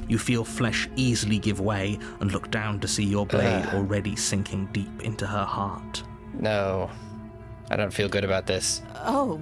You feel flesh easily give way and look down to see your blade already sinking deep into her heart. No, I don't feel good about this. Oh,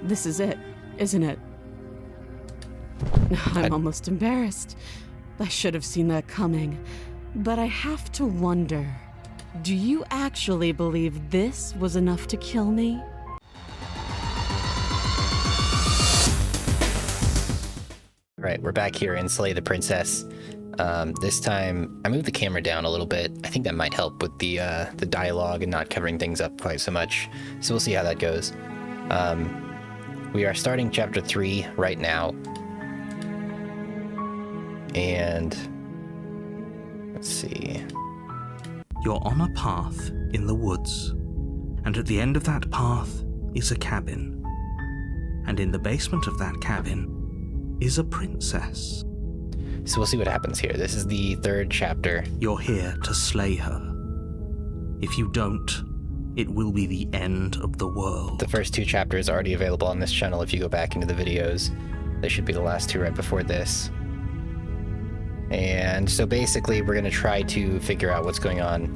this is it, isn't it? I'm almost embarrassed. I should have seen that coming. But I have to wonder, do you actually believe this was enough to kill me? Right, we're back here in Slay the Princess. This time, I moved the camera down a little bit. I think that might help with the dialogue and not covering things up quite so much. So we'll see how that goes. We are starting chapter 3 right now. And let's see. You're on a path in the woods, and at the end of that path is a cabin. And in the basement of that cabin is a princess. So we'll see what happens here. This is the 3rd chapter. You're here to slay her. If you don't, it will be the end of the world. The first 2 chapters are already available on this channel if you go back into the videos. They should be the last 2 right before this. And so basically we're going to try to figure out what's going on.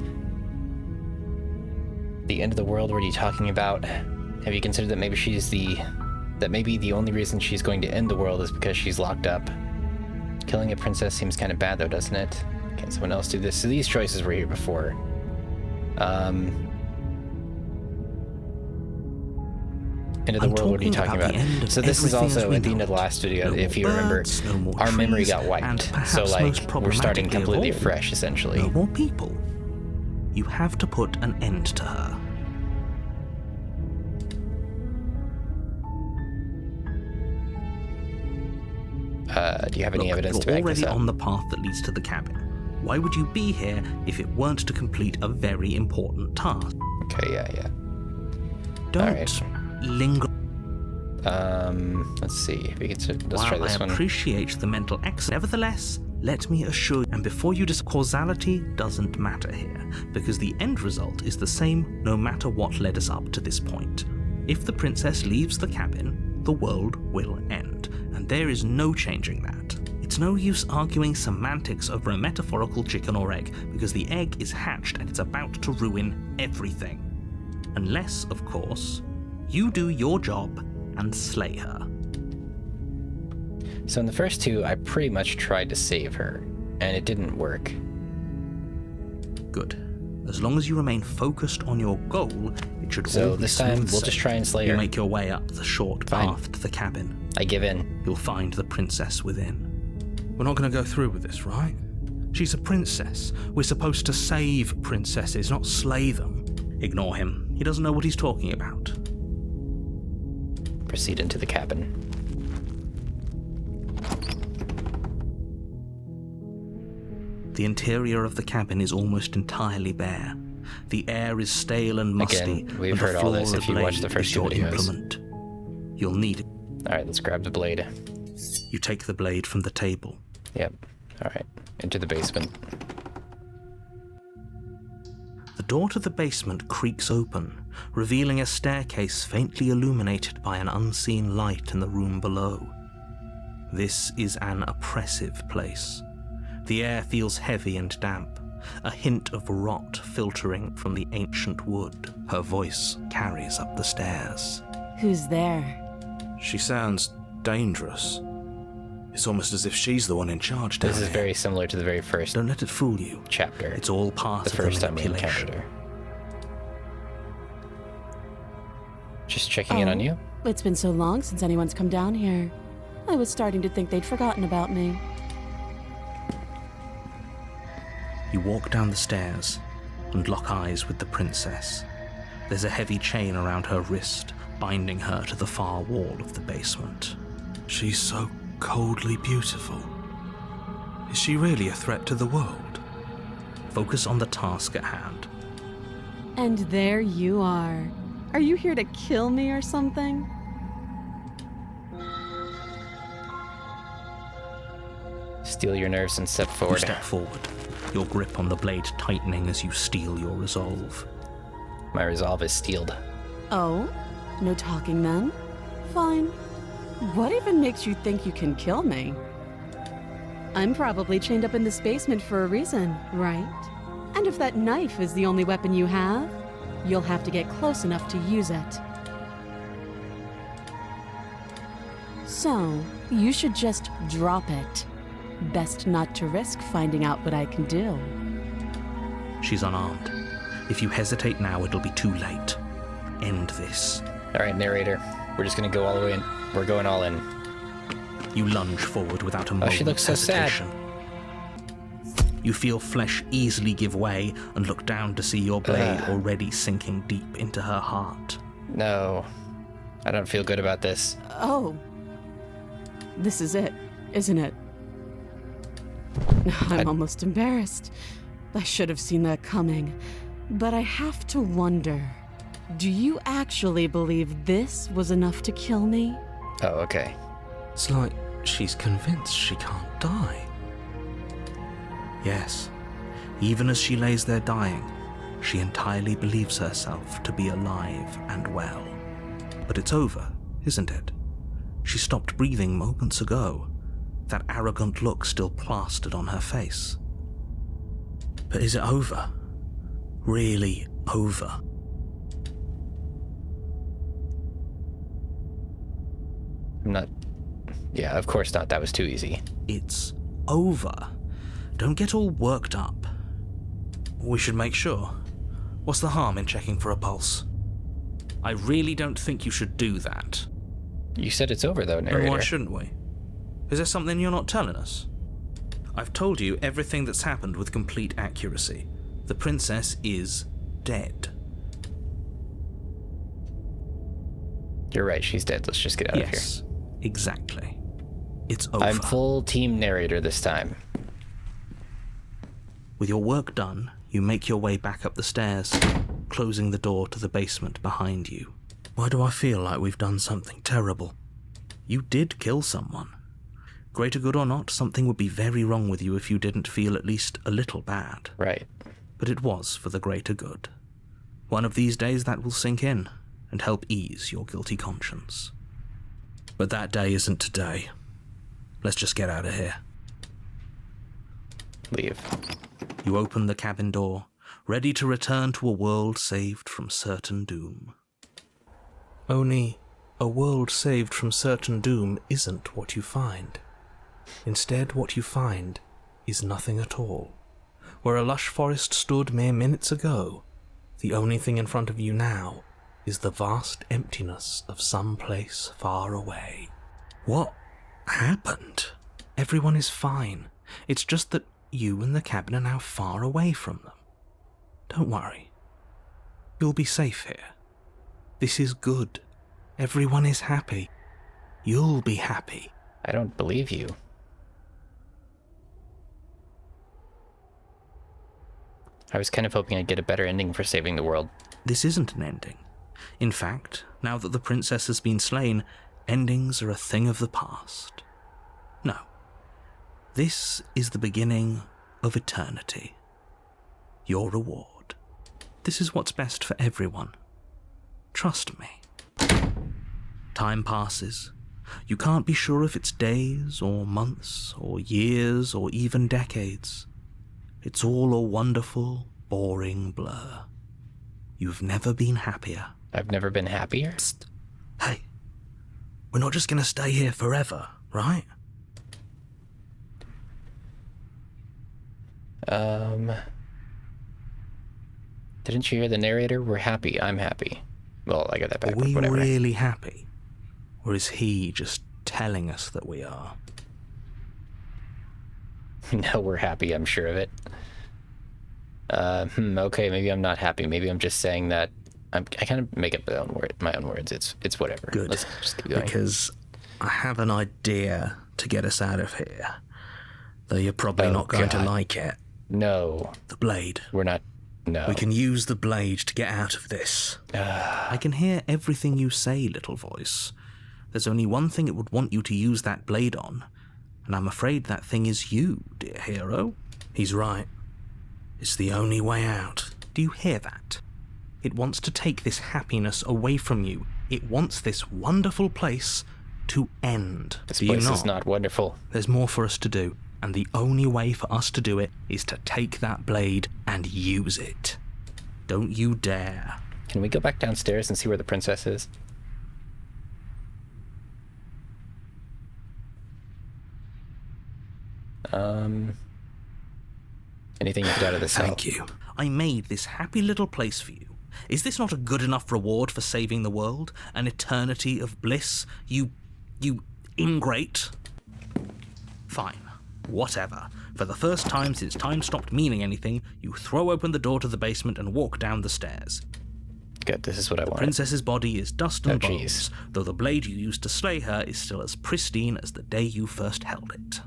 The end of the world, what are you talking about? Have you considered that maybe maybe the only reason she's going to end the world is because she's locked up? Killing a princess seems kind of bad though, doesn't it? Can someone else do this? So these choices were here before. End of the world, what are you talking about? So this is also at the end of the last video, if you remember, our memory got wiped. So like, we're starting completely fresh, essentially. No more people. You have to put an end to her. Do you have any evidence to you're back this already up? on the path that leads to the cabin. Why would you be here if it weren't to complete a very important task? Okay, yeah. Don't linger. Let's see. Let's try this one. I appreciate the mental excellence, nevertheless, let me assure you, and before you causality doesn't matter here, because the end result is the same no matter what led us up to this point. If the princess leaves the cabin, the world will end, and there is no changing that. It's no use arguing semantics over a metaphorical chicken or egg, because the egg is hatched and it's about to ruin everything. Unless, of course, you do your job and slay her. So in the first 2, I pretty much tried to save her, and it didn't work. Good. As long as you remain focused on your goal, it should all be So this time, smooth we'll just try and slay her. You make your way up the short path to the cabin. I give in. You'll find the princess within. We're not going to go through with this, right? She's a princess. We're supposed to save princesses, not slay them. Ignore him. He doesn't know what he's talking about. Proceed into the cabin. The interior of the cabin is almost entirely bare. The air is stale and musty. Again, we've heard all this if you watched the first 2 videos. Implement. You'll need it. Alright, let's grab the blade. You take the blade from the table. Yep. Alright, into the basement. The door to the basement creaks open, revealing a staircase faintly illuminated by an unseen light in the room below. This is an oppressive place. The air feels heavy and damp, a hint of rot filtering from the ancient wood. Her voice carries up the stairs. Who's there? She sounds dangerous. It's almost as if she's the one in charge down This is here. very similar to the very first Don't let it fool you. chapter. It's all part The of first the time we encountered manipulation. her. Just checking in on you? It's been so long since anyone's come down here. I was starting to think they'd forgotten about me. You walk down the stairs and lock eyes with the princess. There's a heavy chain around her wrist, binding her to the far wall of the basement. She's so coldly beautiful. Is she really a threat to the world? Focus on the task at hand. And there you are. Are you here to kill me or something? Steel your nerves and step You forward. step forward, your grip on the blade tightening as you steel your resolve. My resolve is steeled. Oh? No talking then? Fine. What even makes you think you can kill me? I'm probably chained up in this basement for a reason, right? And if that knife is the only weapon you have, you'll have to get close enough to use it. So, you should just drop it. Best not to risk finding out what I can do. She's unarmed. If you hesitate now, it'll be too late. End this. All right, narrator. We're just gonna go all the way in. We're going all in. You lunge forward without a moment's she looks so sad. hesitation. You feel flesh easily give way and look down to see your blade already sinking deep into her heart. No, I don't feel good about this. Oh. This is it, isn't it? I'm almost embarrassed. I should have seen that coming. But I have to wonder, do you actually believe this was enough to kill me? Oh, okay. It's like she's convinced she can't die. Yes, even as she lays there dying, she entirely believes herself to be alive and well. But it's over, isn't it? She stopped breathing moments ago, that arrogant look still plastered on her face. But is it over? Really over? I'm not... Yeah, of course not. That was too easy. It's over. Don't get all worked up. We should make sure. What's the harm in checking for a pulse? I really don't think you should do that. You said it's over, though, narrator. Then why shouldn't we? Is there something you're not telling us? I've told you everything that's happened with complete accuracy. The princess is dead. You're right, she's dead. Let's just get out of here. Yes, exactly. It's over. I'm full team narrator this time. With your work done, you make your way back up the stairs, closing the door to the basement behind you. Why do I feel like we've done something terrible? You did kill someone. Greater good or not, something would be very wrong with you if you didn't feel at least a little bad. Right. But it was for the greater good. One of these days that will sink in and help ease your guilty conscience. But that day isn't today. Let's just get out of here. Leave. You open the cabin door, ready to return to a world saved from certain doom. Only, a world saved from certain doom isn't what you find. Instead, what you find is nothing at all. Where a lush forest stood mere minutes ago, the only thing in front of you now is the vast emptiness of some place far away. What happened? Everyone is fine. It's just that you and the cabin are now far away from them. Don't worry. You'll be safe here. This is good. Everyone is happy. You'll be happy. I don't believe you. I was kind of hoping I'd get a better ending for saving the world. This isn't an ending. In fact, now that the princess has been slain, endings are a thing of the past. No. This is the beginning of eternity. Your reward. This is what's best for everyone. Trust me. Time passes. You can't be sure if it's days or months or years or even decades. It's all a wonderful, boring blur. You've never been happier. I've never been happier? Psst. Hey, we're not just going to stay here forever, right? Didn't you hear the narrator? We're happy. I'm happy. Well, I got that back, Are but we whatever. really happy? Or is he just telling us that we are? No, we're happy. I'm sure of it. Okay, maybe I'm not happy. Maybe I'm just saying that. I kind of make up my own words. It's whatever. Good. Let's just keep going. Because I have an idea to get us out of here. Though you're probably not going to like it. No. The blade. We're not. No. We can use the blade to get out of this. I can hear everything you say, little voice. There's only one thing it would want you to use that blade on, and I'm afraid that thing is you, dear hero. He's right. It's the only way out. Do you hear that? It wants to take this happiness away from you. It wants this wonderful place to end. This Do you place not? is not wonderful. There's more for us to do, and the only way for us to do it is to take that blade and use it. Don't you dare. Can we go back downstairs and see where the princess is? Anything you can get out of this cell? Thank you. I made this happy little place for you. Is this not a good enough reward for saving the world? An eternity of bliss? You ingrate? Fine. Whatever. For the first time since time stopped meaning anything, you throw open the door to the basement and walk down the stairs. Good, this is what I want. Princess's body is dust and Oh, bones, jeez. though the blade you used to slay her is still as pristine as the day you first held it.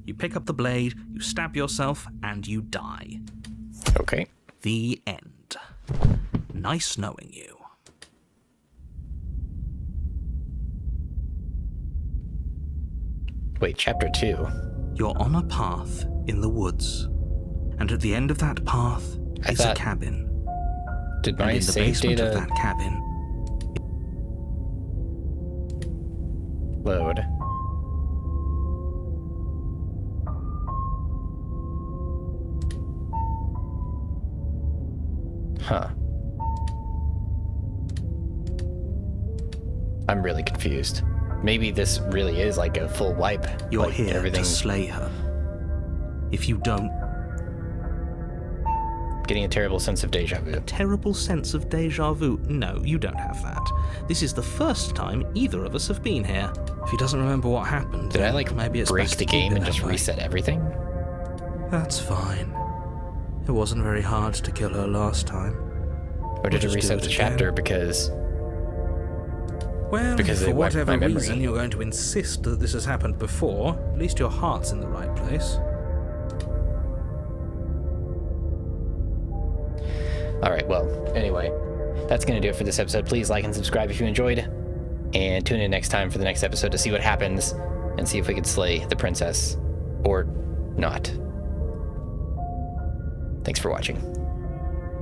You pick up the blade, you stab yourself, and you die. Okay. The end. Nice knowing you. Wait, chapter 2. You're on a path in the woods, and at the end of that path is a cabin. Did And my in the save basement data of that cabin, load? Huh. I'm really confused. Maybe this really is like a full wipe. you're like here everything. to slay her. If you don't, Getting a terrible sense of deja vu. terrible sense of deja vu. No, you don't have that. This is the first time either of us have been here. If he doesn't remember what happened, Did I then like maybe it's break best the to keep game it and that just way. reset everything? That's fine. It wasn't very hard to kill her last time. Or did it just do reset it the again. chapter because Well, Because if they for wiped whatever my memory. reason you're going to insist that this has happened before, at least your heart's in the right place. Alright, well, anyway, that's going to do it for this episode. Please like and subscribe if you enjoyed, and tune in next time for the next episode to see what happens and see if we can slay the princess or not. Thanks for watching.